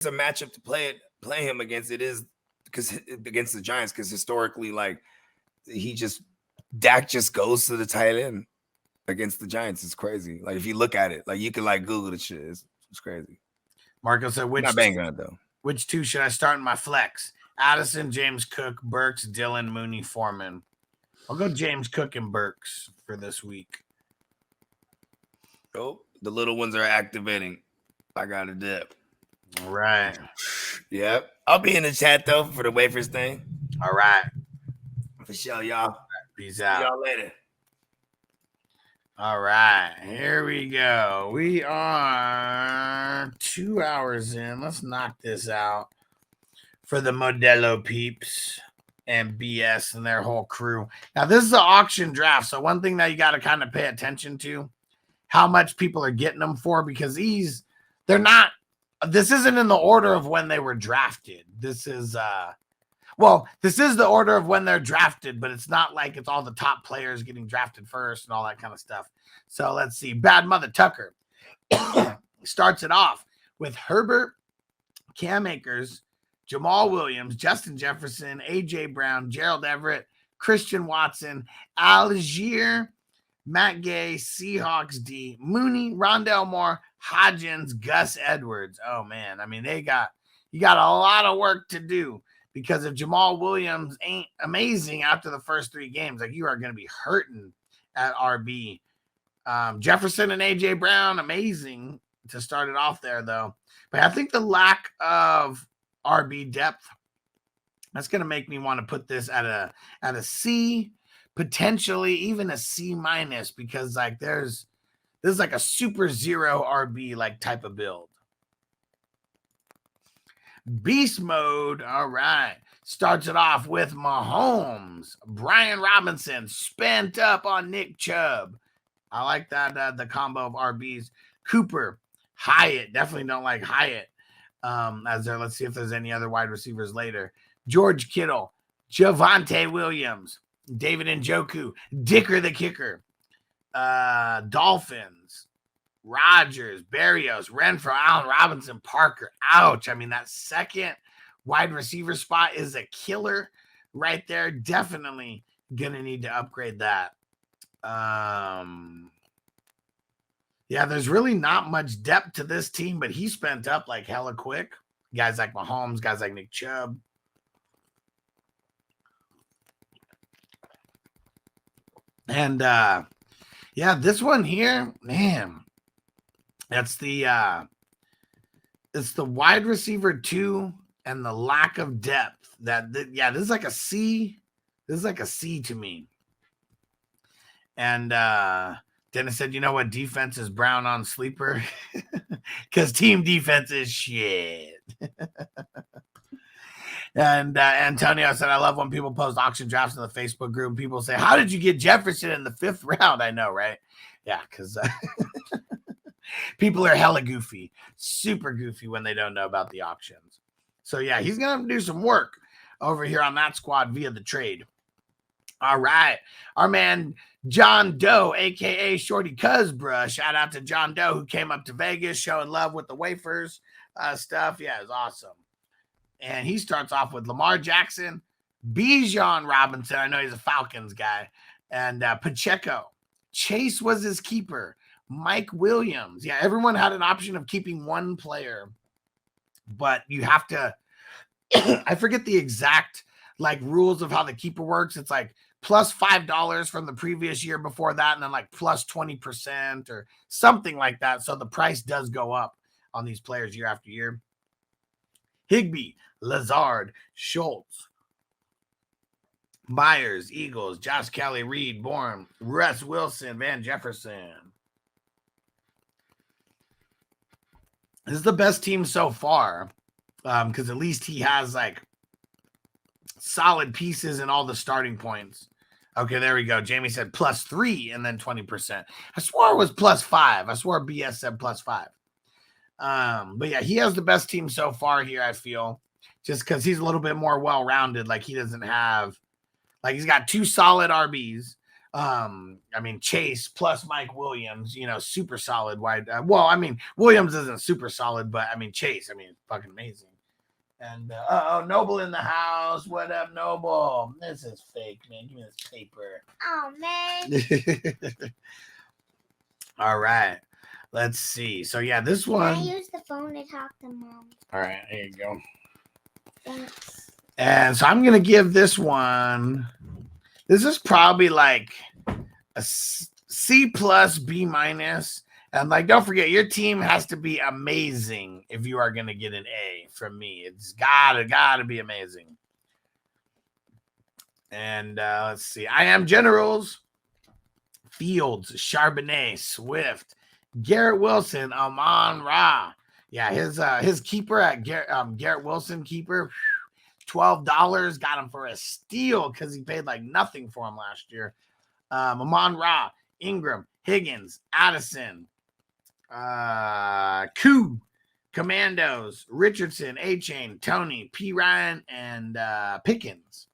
a matchup to play him against. It is because against the Giants, because historically, like Dak just goes to the tight end against the Giants. It's crazy. Like if you look at it, like you can like Google the shit. It's crazy. Marco said, not banging on though. Which two should I start in my flex? Addison, James Cook, Burks, Dillon, Mooney, Foreman. I'll go James Cook and Burks for this week. Oh, the little ones are activating. I got a dip. All right. Yep. I'll be in the chat though for the wafers thing. All right. For sure, y'all. Peace out. See y'all later. All right. Here we go. We are 2 hours in. Let's knock this out for the Modelo peeps and BS and their whole crew. Now, this is an auction draft. So one thing that you got to kind of pay attention to, how much people are getting them for, because this isn't in the order of when they were drafted. This is the order of when they're drafted, but it's not like it's all the top players getting drafted first and all that kind of stuff. So let's see. Bad Mother Tucker starts it off with Herbert, Cam Akers, Jamal Williams, Justin Jefferson, A.J. Brown, Gerald Everett, Christian Watson, Algier, Matt Gay, Seahawks D, Mooney, Rondell Moore, Hodgins, Gus Edwards. Oh, man. I mean, you got a lot of work to do, because if Jamal Williams ain't amazing after the first 3 games, like, you are going to be hurting at RB. Jefferson and A.J. Brown, amazing to start it off there, though. But I think the lack of RB depth, that's going to make me want to put this at a C, potentially even a C-, because like this is like a super zero RB like type of build. Beast mode, all right. Starts it off with Mahomes, Brian Robinson, spent up on Nick Chubb. I like that, the combo of RBs. Cooper, Hyatt, definitely don't like Hyatt. Let's see if there's any other wide receivers later. George Kittle, Javonte Williams, David Njoku, Dicker the kicker, Dolphins, Rodgers, Berrios, Renfro, Allen Robinson, Parker. Ouch. I mean, that second wide receiver spot is a killer right there. Definitely going to need to upgrade that. Yeah, there's really not much depth to this team, but he spent up like hella quick. Guys like Mahomes, guys like Nick Chubb. And yeah, this one here, man, that's it's the wide receiver 2 and the lack of depth. This is like a C. This is like a C to me. And Dennis said, you know what defense is Brown on sleeper? Because team defense is shit. And Antonio said, I love when people post auction drafts in the Facebook group. People say, how did you get Jefferson in the 5th round? I know, right? Yeah, because people are hella goofy, super goofy when they don't know about the auctions. So, yeah, he's going to do some work over here on that squad via the trade. All right. Our man John Doe, a.k.a. Shorty Cuzbra. Shout out to John Doe, who came up to Vegas showing love with the wafers stuff. Yeah, it's awesome. And he starts off with Lamar Jackson, Bijan Robinson. I know he's a Falcons guy. And Pacheco. Chase was his keeper. Mike Williams. Yeah, everyone had an option of keeping one player. But you have to – I forget the exact like rules of how the keeper works. It's like plus $5 from the previous year before that, and then like plus 20% or something like that. So the price does go up on these players year after year. Higbee, Lazard, Schultz, Myers, Eagles, Josh Kelly, Reed, Bourne, Russ Wilson, Van Jefferson. This is the best team so far, because at least he has like solid pieces and all the starting points. Okay, there we go. Jamie said plus 3 and then 20%. I swore it was plus 5. I swore BS said plus 5. But yeah, he has the best team so far here, I feel, just because he's a little bit more well-rounded. Like he doesn't have, like he's got 2 solid RBs, I mean, Chase plus Mike Williams, super solid wide. Well, I mean, Williams isn't super solid, but I mean, Chase, I mean, fucking amazing. And Noble in the house. What up, Noble? This is fake, man. Give me this paper. Oh, man. All right. Let's see. So, yeah, this Can one. I use the phone to talk to Mom? All right. There you go. Thanks. And so I'm going to give this one. This is probably like a C plus, B minus. And like, don't forget, your team has to be amazing if you are going to get an A from me. It's gotta be amazing. And let's see. I am Generals, Fields, Charbonnet, Swift, Garrett Wilson, Amon Ra. Yeah, his keeper at Garrett Wilson keeper, $12. Got him for a steal because he paid like nothing for him last year. Amon Ra, Ingram, Higgins, Addison, Koo, Commandos, Richardson, A-Chain, Tony, P. Ryan, and Pickens.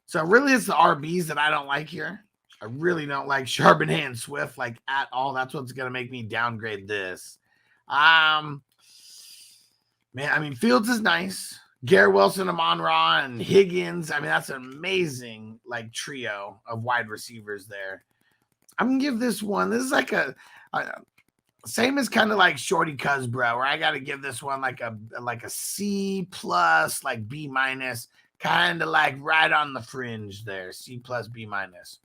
So really it's the RBs that I don't like here. I really don't like Charbonnet and Swift like at all. That's what's going to make me downgrade this. Man, I mean, Fields is nice. Garrett Wilson, Amon Ra, and Higgins. I mean, that's an amazing like trio of wide receivers there. I'm going to give this one. This is like a same as kind of like Shorty Cusbro, where I got to give this one like a C plus, like B minus, kind of like right on the fringe there. C plus, B minus.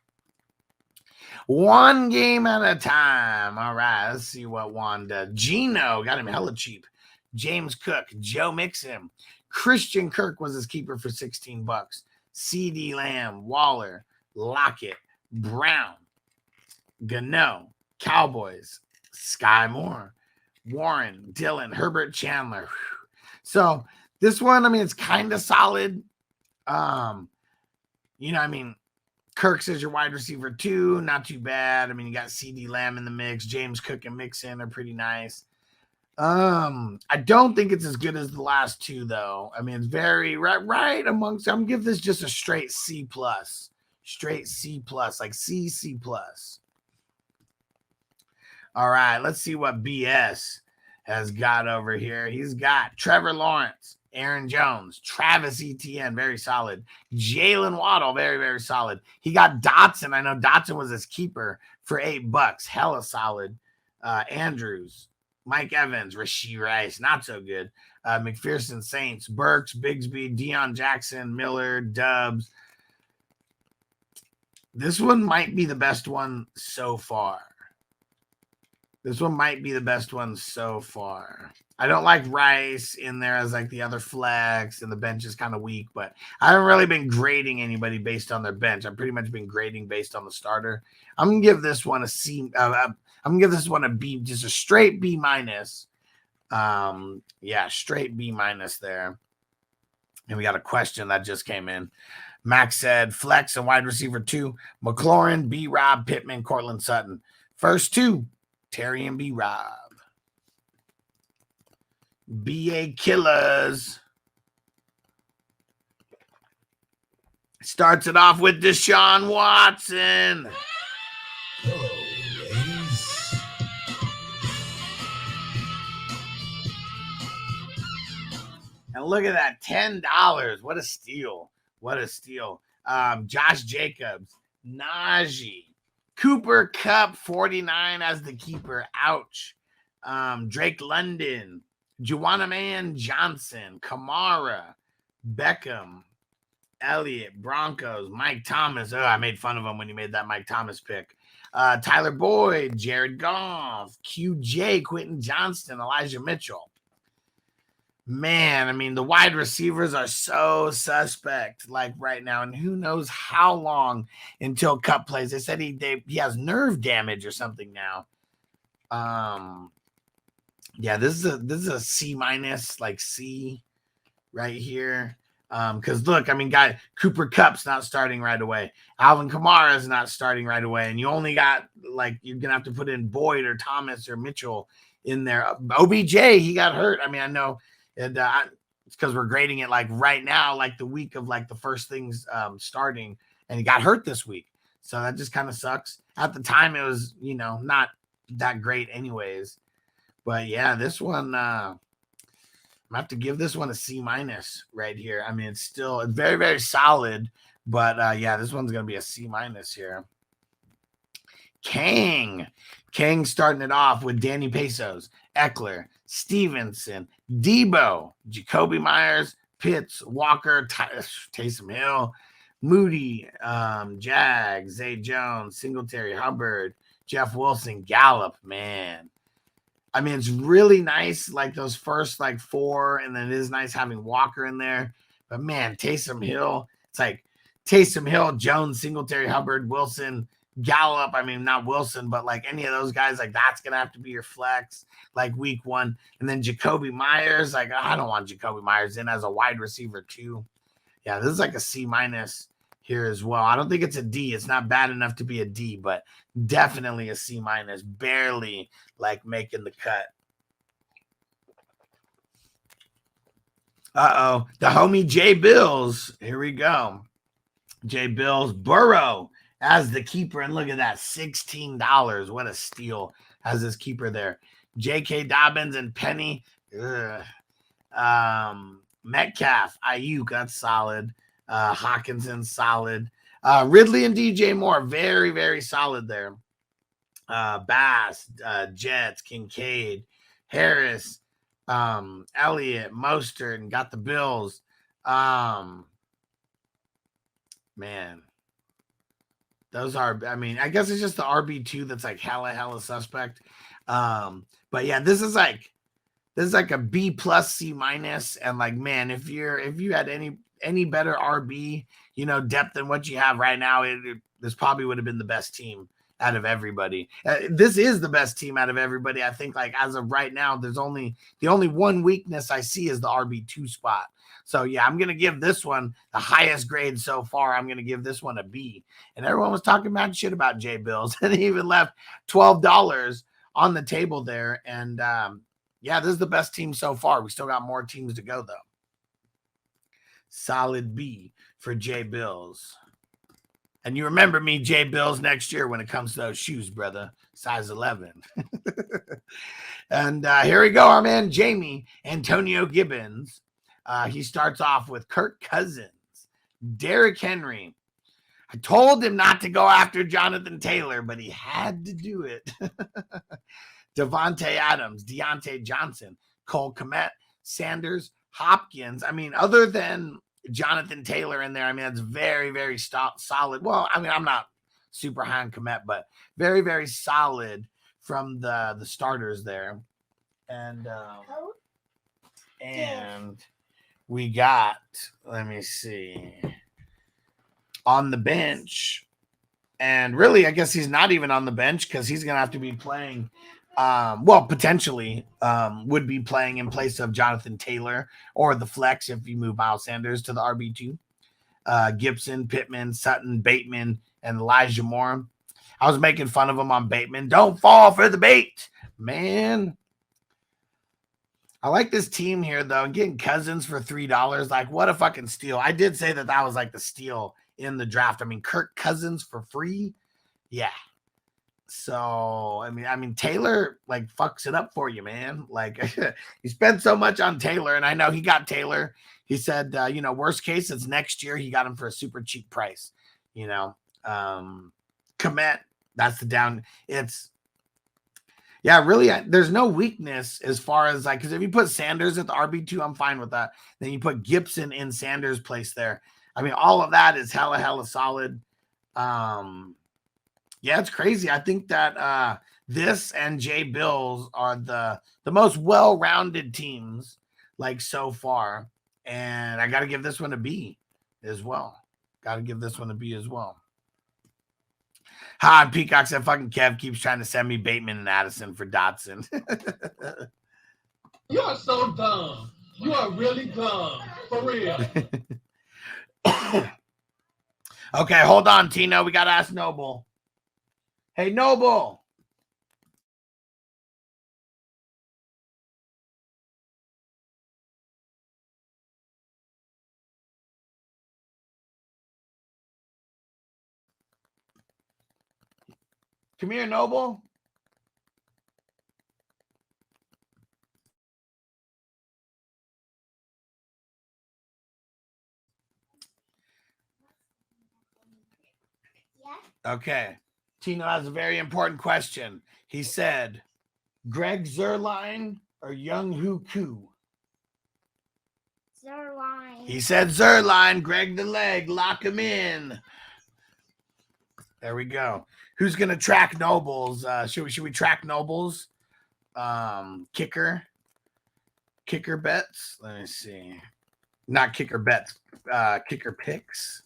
One game at a time. All right, let's see what Juan does. Gino got him hella cheap. James Cook, Joe Mixon, Christian Kirk was his keeper for $16. CD Lamb, Waller, Lockett, Brown, Gano, Cowboys, Sky Moore, Warren, Dillon, Herbert Chandler. So this one, I mean, it's kind of solid. I mean, Kirk's is your wide receiver too. Not too bad. I mean, you got CD Lamb in the mix. James Cook and Mixon are pretty nice. I don't think it's as good as the last two, though. I mean, it's very right amongst. I'm gonna give this just a straight C plus, like C plus. All right, let's see what BS has got over here. He's got Trevor Lawrence, Aaron Jones, Travis Etienne, very solid. Jalen Waddle, very, very solid. He got Dotson. I know Dotson was his keeper for $8. Hella solid. Andrews, Mike Evans, Rashee Rice, not so good. McPherson Saints, Burks, Bigsby, Deion Jackson, Miller, Dubs. This one might be the best one so far. I don't like Rice in there as like the other flex, and the bench is kind of weak, but I haven't really been grading anybody based on their bench. I've pretty much been grading based on the starter. I'm going to give this one a C. I'm going to give this one a B, just a straight B minus. Straight B minus there. And we got a question that just came in. Max said flex and wide receiver 2, McLaurin, B-Rob, Pittman, Cortland Sutton. First 2, Terry and B-Rob. BA Killers starts it off with Deshaun Watson. Hello, ladies. And look at that, $10. What a steal. Josh Jacobs, Najee, Cooper Kupp, 49 as the keeper. Ouch. Drake London, Juwanna Man Johnson, Kamara, Beckham, Elliott, Broncos, Mike Thomas. Oh, I made fun of him when you made that Mike Thomas pick. Tyler Boyd, Jared Goff, QJ, Quentin Johnston, Elijah Mitchell. Man, I mean, the wide receivers are so suspect like right now, and who knows how long until Kupp plays. They said he has nerve damage or something now. This is a C minus, like C right here. Because look, I mean, Cooper Kupp's not starting right away. Alvin Kamara is not starting right away, and you only got you're gonna have to put in Boyd or Thomas or Mitchell in there. OBJ, he got hurt. I mean, I know. And it's because we're grading it like right now, like the week of like the first things starting, and he got hurt this week. So that just kind of sucks. At the time, it was, not that great anyways. But yeah, this one, I'm gonna have to give this one a C- right here. I mean, it's very, very solid. But yeah, this one's gonna be a C- here. Kang starting it off with Danny Pesos, Eckler, Stevenson, Debo, Jacoby Myers, Pitts, Walker, Taysom Hill, Moody, Jags, Zay Jones, Singletary, Hubbard, Jeff Wilson, Gallup, man. I mean, it's really nice, like those first like 4, and then it is nice having Walker in there. But man, Taysom Hill, it's like Taysom Hill, Jones, Singletary, Hubbard, Wilson, Gallup. I mean, not Wilson, but like any of those guys, like that's gonna have to be your flex, like week 1. And then Jacoby Myers, like I don't want Jacoby Myers in as a wide receiver too. Yeah, this is like a C- here as well. I don't think it's a D. It's not bad enough to be a D, but definitely a C-, barely like making the cut. The homie Jay Bills. Here we go. Jay Bills, Burrow as the keeper, and look at that, $16. What a steal as his keeper there. J.K. Dobbins and Penny. Metcalf, Ayuk, that's solid. Hawkinson, solid. Ridley and DJ Moore, very, very solid there. Bass, Jets, Kincaid, Harris, Elliott, Mostert, and got the Bills. Man, those are, I mean, I guess it's just the RB2 that's like hella suspect. But yeah, this is like a B plus C-, and like, man, if you had any better RB, depth than what you have right now, this probably would have been the best team out of everybody. This is the best team out of everybody. I think, like, as of right now, the only one weakness I see is the RB2 spot. So yeah, I'm gonna give this one the highest grade so far. I'm gonna give this one a B. And everyone was talking mad shit about Jay Bills, and he even left $12 on the table there. And yeah, this is the best team so far. We still got more teams to go though. Solid B for Jay Bills. And you remember me, Jay Bills, next year when it comes to those shoes, brother. Size 11. And here we go, our man Jamie Antonio Gibbons. He starts off with Kirk Cousins, Derrick Henry. I told him not to go after Jonathan Taylor, but he had to do it. Devontae Adams, Deontay Johnson, Cole Kmet, Sanders, Hopkins. I mean, other than Jonathan Taylor in there, I mean, that's very, very solid. Well, I mean, I'm not super high on Kmet, but very, very solid from the starters there. And we got, let me see, on the bench. And really, I guess he's not even on the bench because he's going to have to be playing, potentially would be playing in place of Jonathan Taylor or the flex if you move Miles Sanders to the RB2. Gibson, Pittman, Sutton, Bateman, and Elijah Moore. I was making fun of him on Bateman. Don't fall for the bait, man. I like this team here, though. Getting Cousins for $3, like, what a fucking steal. I did say that was like the steal in the draft. I mean, Kirk Cousins for free? Yeah. So, I mean, Taylor, like, fucks it up for you, man. Like, he spent so much on Taylor, and I know he got Taylor. He said, worst case, it's next year. He got him for a super cheap price, Komet, that's the down. Yeah, really, there's no weakness as far as, like, because if you put Sanders at the RB2, I'm fine with that. Then you put Gibson in Sanders' place there. I mean, all of that is hella solid. Yeah, it's crazy. I think that this and Jay Bills are the most well-rounded teams, like, so far. And I got to give this one a B as well. Hi, Peacock said fucking Kev keeps trying to send me Bateman and Addison for Dotson. You are so dumb. You are really dumb. For real. Okay, hold on, Tino. We got to ask Noble. Hey, Noble. Come here, Noble. Yeah. Okay. Tino has a very important question. He said, Greg Zerline or Young Hoo Koo? Zerline. He said Zerline. Greg the leg. Lock him in. There we go. Who's gonna track Nobles? Should we track Nobles? Kicker bets. Let me see. Not kicker bets. Kicker picks.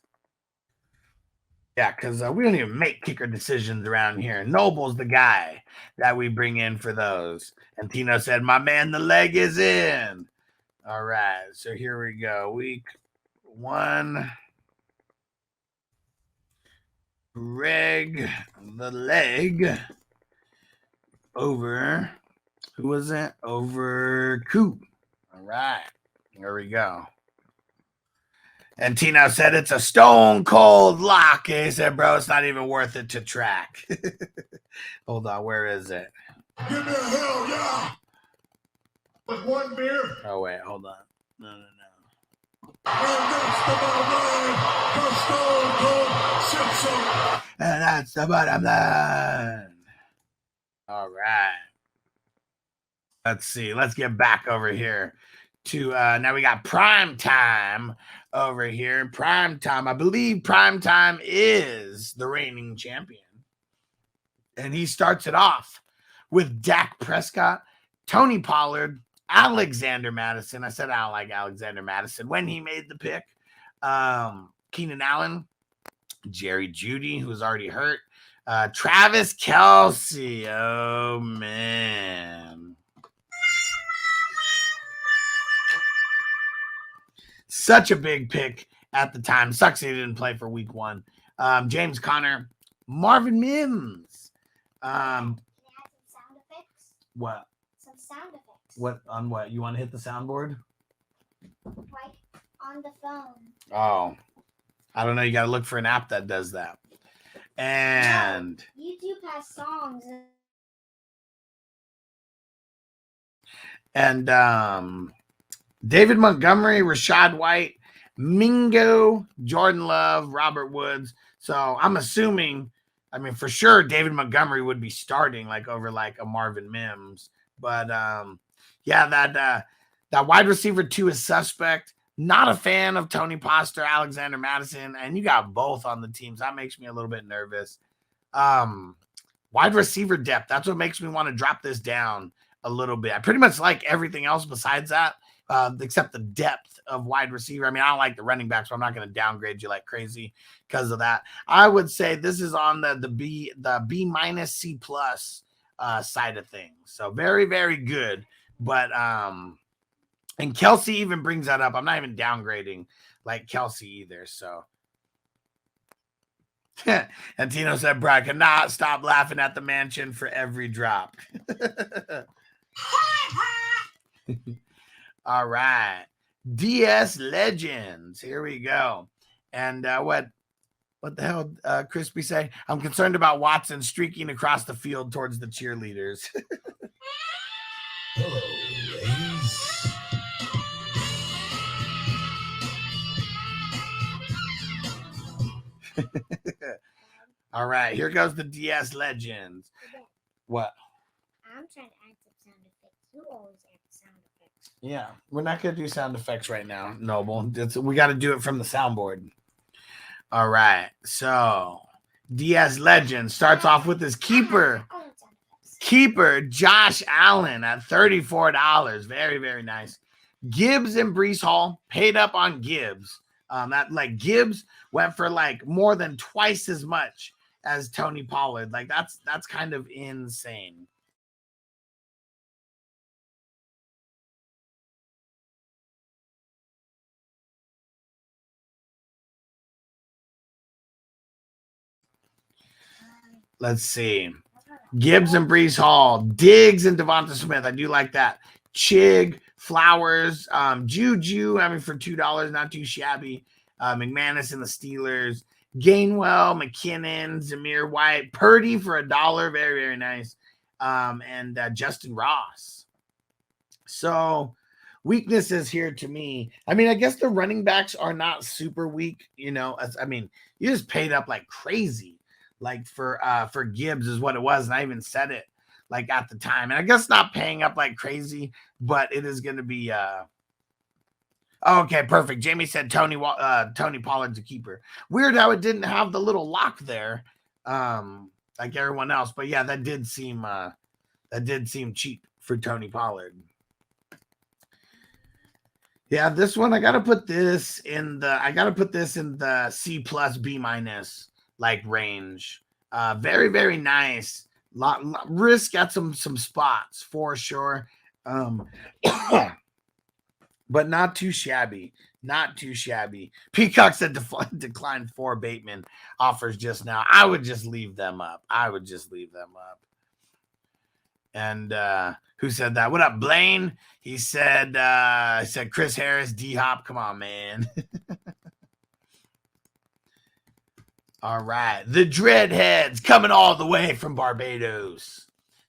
Yeah, because we don't even make kicker decisions around here. Noble's the guy that we bring in for those. And Tino said, my man, the leg is in. All right, so here we go. Week 1. Greg, the leg, over, who was it? Over Coop. All right, here we go. And Tino said it's a stone cold lock. He said, bro, it's not even worth it to track. Hold on, where is it? Give me a hell yeah! With one beer. Oh, wait, hold on. No. And that's the bottom line. All right. Let's see. Let's get back over here to now we got Prime Time over here. Prime Time. I believe Prime Time is the reigning champion. And he starts it off with Dak Prescott, Tony Pollard, Alexander Madison. I said I don't like Alexander Madison when he made the pick. Keenan Allen, Jerry Jeudy, who was already hurt. Travis Kelce. Oh, man. Such a big pick at the time. Sucks he didn't play for week 1. James Conner, Marvin Mims. Can I add some sound effects? What? Some sound effects. What on what? You want to hit the soundboard? Like on the phone. Oh, I don't know. You got to look for an app that does that. And YouTube has songs. David Montgomery, Rashad White, Mingo, Jordan Love, Robert Woods. So I'm assuming, I mean, for sure, David Montgomery would be starting like over like a Marvin Mims. But yeah, that wide receiver 2 is suspect. Not a fan of Tony Poster, Alexander Madison, and you got both on the teams. That makes me a little bit nervous. Wide receiver depth. That's what makes me want to drop this down a little bit. I pretty much like everything else besides that, except the depth of wide receiver. I mean, I don't like the running back, so I'm not going to downgrade you like crazy because of that. I would say this is on the B minus C plus side of things. So very, very good. But and Kelce even brings that up. I'm not even downgrading like Kelce either. So and Tino said, bro, I cannot stop laughing at the mansion for every drop. All right. DS Legends. Here we go. And what the hell, Crispy say? I'm concerned about Watson streaking across the field towards the cheerleaders. Hello, ladies. All right, here goes the DS Legends. What? I'm trying to add some sound effects. You always add sound effects. Yeah, we're not going to do sound effects right now, Noble. We got to do it from the soundboard. All right, so DS Legend starts off with his keeper. Keeper Josh Allen at $34. Very, very nice. Gibbs and Breece Hall paid up on Gibbs. That like Gibbs went for like more than twice as much as Tony Pollard. Like that's kind of insane. Let's see. Gibbs and Breece Hall, Diggs and Devonta Smith. I do like that. Chig, Flowers, Juju. I mean, for $2, not too shabby. McManus and the Steelers. Gainwell, McKinnon, Zamir White, Purdy for $1. Very, very nice. And Justin Ross. So weaknesses here to me. I mean, I guess the running backs are not super weak, you know. You just paid up like crazy, like for Gibbs is what it was, and I even said it like at the time. And I guess not paying up like crazy, but it is going to be okay, perfect. Jamie said Tony Pollard's a keeper. Weird how it didn't have the little lock there, like everyone else. But yeah, that did seem cheap for Tony Pollard. Yeah, this one I gotta put this in the C plus B minus like range. Very, very nice. Risk at some spots for sure. But not too shabby. Not too shabby. Peacock said declined 4 Bateman offers just now. I would just leave them up. And who said that? What up, Blaine? He said Chris Harris, D-Hop. Come on, man. All right. The Dreadheads coming all the way from Barbados.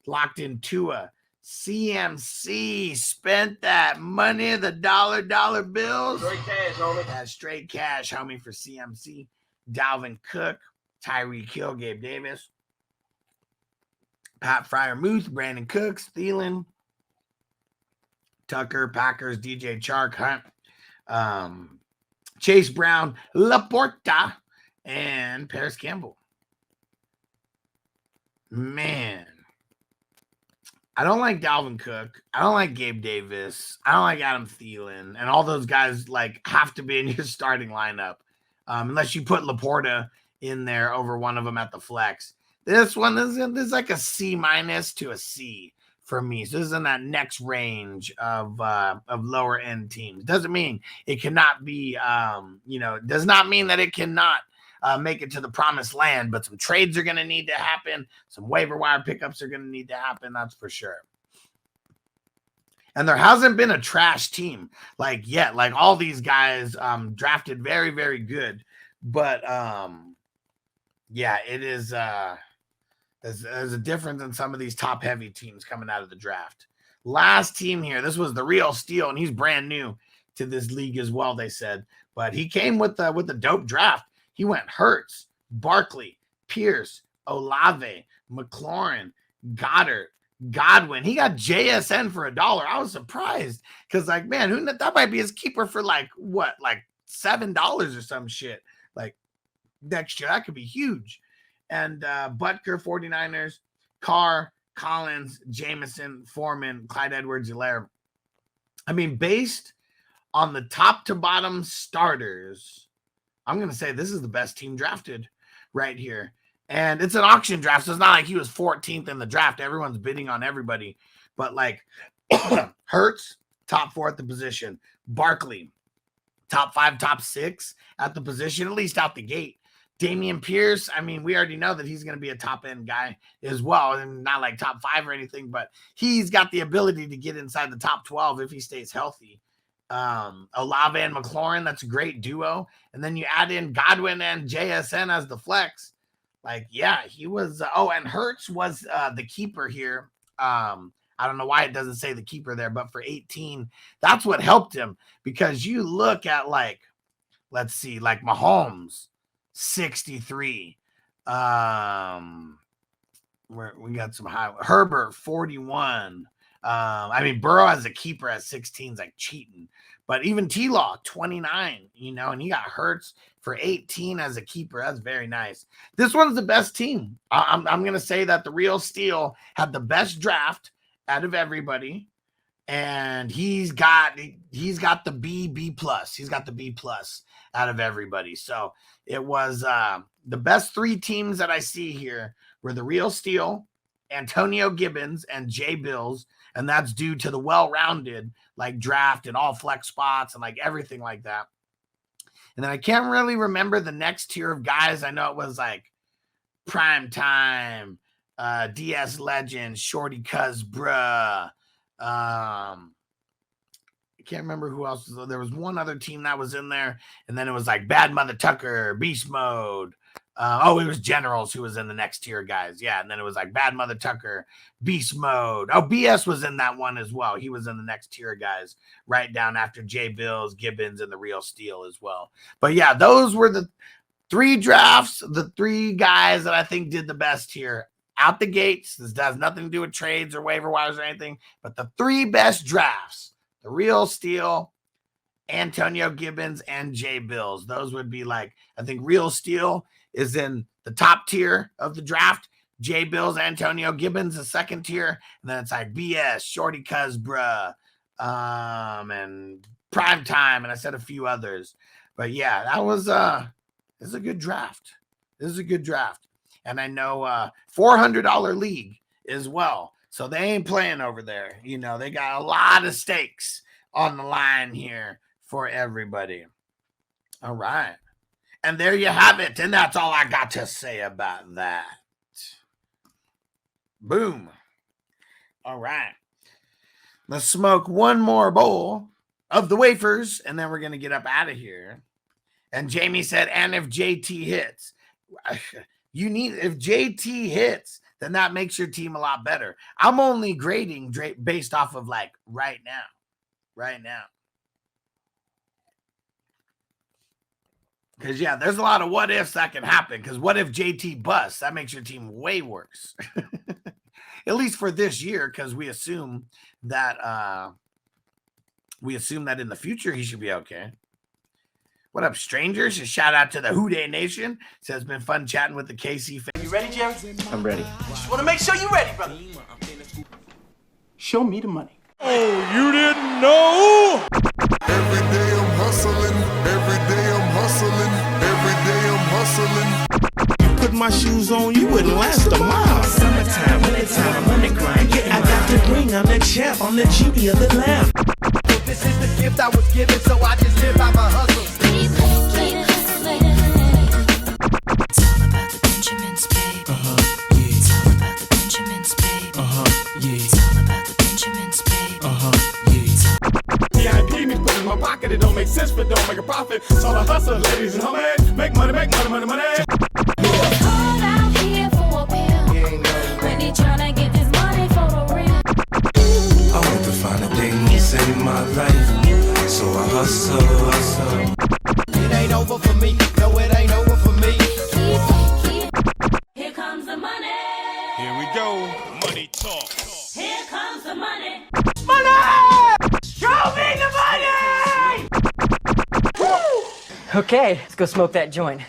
Locked in Tua. CMC spent that money, the dollar bills. Straight cash, homie. That's straight cash, homie, for CMC. Dalvin Cook, Tyreek Hill, Gabe Davis, Pat Freiermuth, Brandon Cooks, Thielen, Tucker, Packers, DJ Chark, Hunt, Chase Brown, Laporta, and Paris Campbell. Man, I don't like Dalvin Cook. I don't like Gabe Davis. I don't like Adam Thielen. And all those guys like have to be in your starting lineup. Unless you put Laporta in there over one of them at the flex. This one is like a C minus to a C for me. So this is in that next range of lower end teams. Doesn't mean it cannot be, does not mean that it cannot make it to the promised land, but some trades are going to need to happen. Some waiver wire pickups are going to need to happen. That's for sure. And there hasn't been a trash team like yet. Like all these guys drafted very, very good. But yeah, it is there's a difference in some of these top heavy teams coming out of the draft. Last team here, this was the real steal, and he's brand new to this league as well, they said. But he came with the dope draft. He went Hurts, Barkley, Pierce, Olave, McLaurin, Goddard, Godwin. He got JSN for $1. I was surprised because, like, man, that might be his keeper for like $7 or some shit. Like next year, that could be huge. And Butker, 49ers, Carr, Collins, Jameson, Foreman, Clyde Edwards-Helaire. I mean, based on the top to bottom starters, I'm going to say this is the best team drafted right here. And it's an auction draft, so it's not like he was 14th in the draft. Everyone's bidding on everybody. But like Hurts, top 4 at the position. Barkley, top 5, top 6 at the position, at least out the gate. Dameon Pierce, I mean, we already know that he's going to be a top-end guy as well, and not like top 5 or anything, but he's got the ability to get inside the top 12 if he stays healthy. Olave and McLaurin, that's a great duo. And then you add in Godwin and JSN as the flex. Like, yeah, he was. And Hurts was the keeper here. I don't know why it doesn't say the keeper there, but for 18, that's what helped him. Because you look at let's see, like Mahomes, 63. We got some high. Herbert, 41. Burrow as a keeper at 16 is like cheating. But even T-Law, 29, and you got Hurts for 18 as a keeper. That's very nice. This one's the best team. I'm going to say that the real steal had the best draft out of everybody. And he's got the B plus. He's got the B plus out of everybody. So it was the best 3 teams that I see here were the real steal, Antonio Gibbons, and Jay Bills. And that's due to the well-rounded draft and all flex spots and everything like that. And then I can't really remember the next tier of guys. I know it was Prime Time, DS Legend, Shorty Cuz Bruh. I can't remember who else. There was one other team that was in there, and then it was like Bad Mother Tucker, Beast Mode. It was Generals who was in the next tier, guys. Yeah, and then it was like Bad Mother Tucker, Beast Mode. Oh, BS was in that one as well. He was in the next tier, guys, right down after J Bills, Gibbons, and the Real Steel as well. But yeah, those were the 3 drafts, the 3 guys that I think did the best here. Out the gates, this has nothing to do with trades or waiver wires or anything, but the 3 best drafts, the Real Steel, Antonio Gibbons, and J Bills. Those would be like, I think Real Steel is in the top tier of the draft. J Bills, Antonio Gibbons, the second tier. And then it's like BS, Shorty Cuz Bruh, and Prime Time, and I said a few others. But yeah, that was this is a good draft. This is a good draft. And I know $400 league as well. So they ain't playing over there. You know, they got a lot of stakes on the line here for everybody. All right. And there you have it. And that's all I got to say about that. Boom. All right. Let's smoke one more bowl of the wafers, and then we're going to get up out of here. And Jamie said, and if JT hits, if JT hits, then that makes your team a lot better. I'm only grading based off of like right now. Because, yeah, there's a lot of what ifs that can happen. Because what if JT busts? That makes your team way worse. At least for this year, because we assume that in the future he should be okay. What up, strangers? A shout out to the Houday Nation. Says it's been fun chatting with the KC fans. You ready, Jerry? I'm ready. Just want to make sure you're ready, brother. Show me the money. Oh, you didn't know? Every day I'm hustling. Every day I'm hustling. Every day I'm hustling. Put my shoes on, you wouldn't last a mile. Summertime, wintertime, I'm on the grind. Yeah, I got the ring, I'm the champ, I'm the genie of the lamp. This is the gift I was given, so I just live by my hustle. It's all about the Benjamins, baby. Yeah. It's all about the Benjamins, baby. Yeah. It's all about the Benjamins, baby. Yeah. VIP me put in my pocket, it don't make sense, but don't make a profit. So I hustle, ladies and homies. Make money, money. Call out here for a pill. When he tryna get this money for the real. I want to find a thing to save my life. So I hustle. It ain't over for me. No, it ain't over for me. Here comes the money. Here we go. Money talk. Here comes the money. Show me the money! Okay, let's go smoke that joint.